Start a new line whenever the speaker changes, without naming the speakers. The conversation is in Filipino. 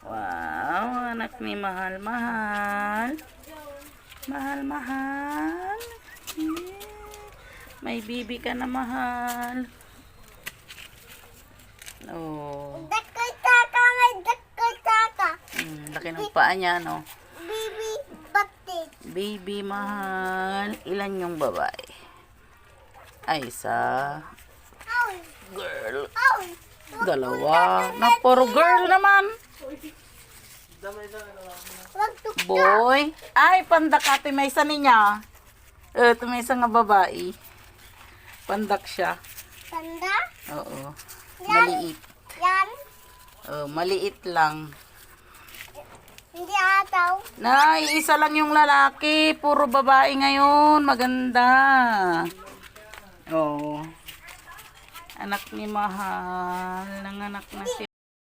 Wow, anak ni Mahal. Mahal. Mahal, mahal. May bibi ka na, Mahal. Oh.
Dakay taka, may dakay taka.
Laki ng paa niya, no?
Bibi batik.
Baby, Mahal. Ilan yung babae? Ay, isa.
Oy,
Girl.
oy.
Dalawa. Na puro girl naman.
Wag to.
Boy. Ay, pandak ate. May isa niya. Ito may isa nga babae. Pandak siya.
Tanda?
Oo. Maliit.
Yan.
Oh, maliit lang.
Hindi ataw.
Nay, isa lang yung lalaki. Puro babae ngayon. Maganda. Oh. Anak ni Mahal. Nanganak na si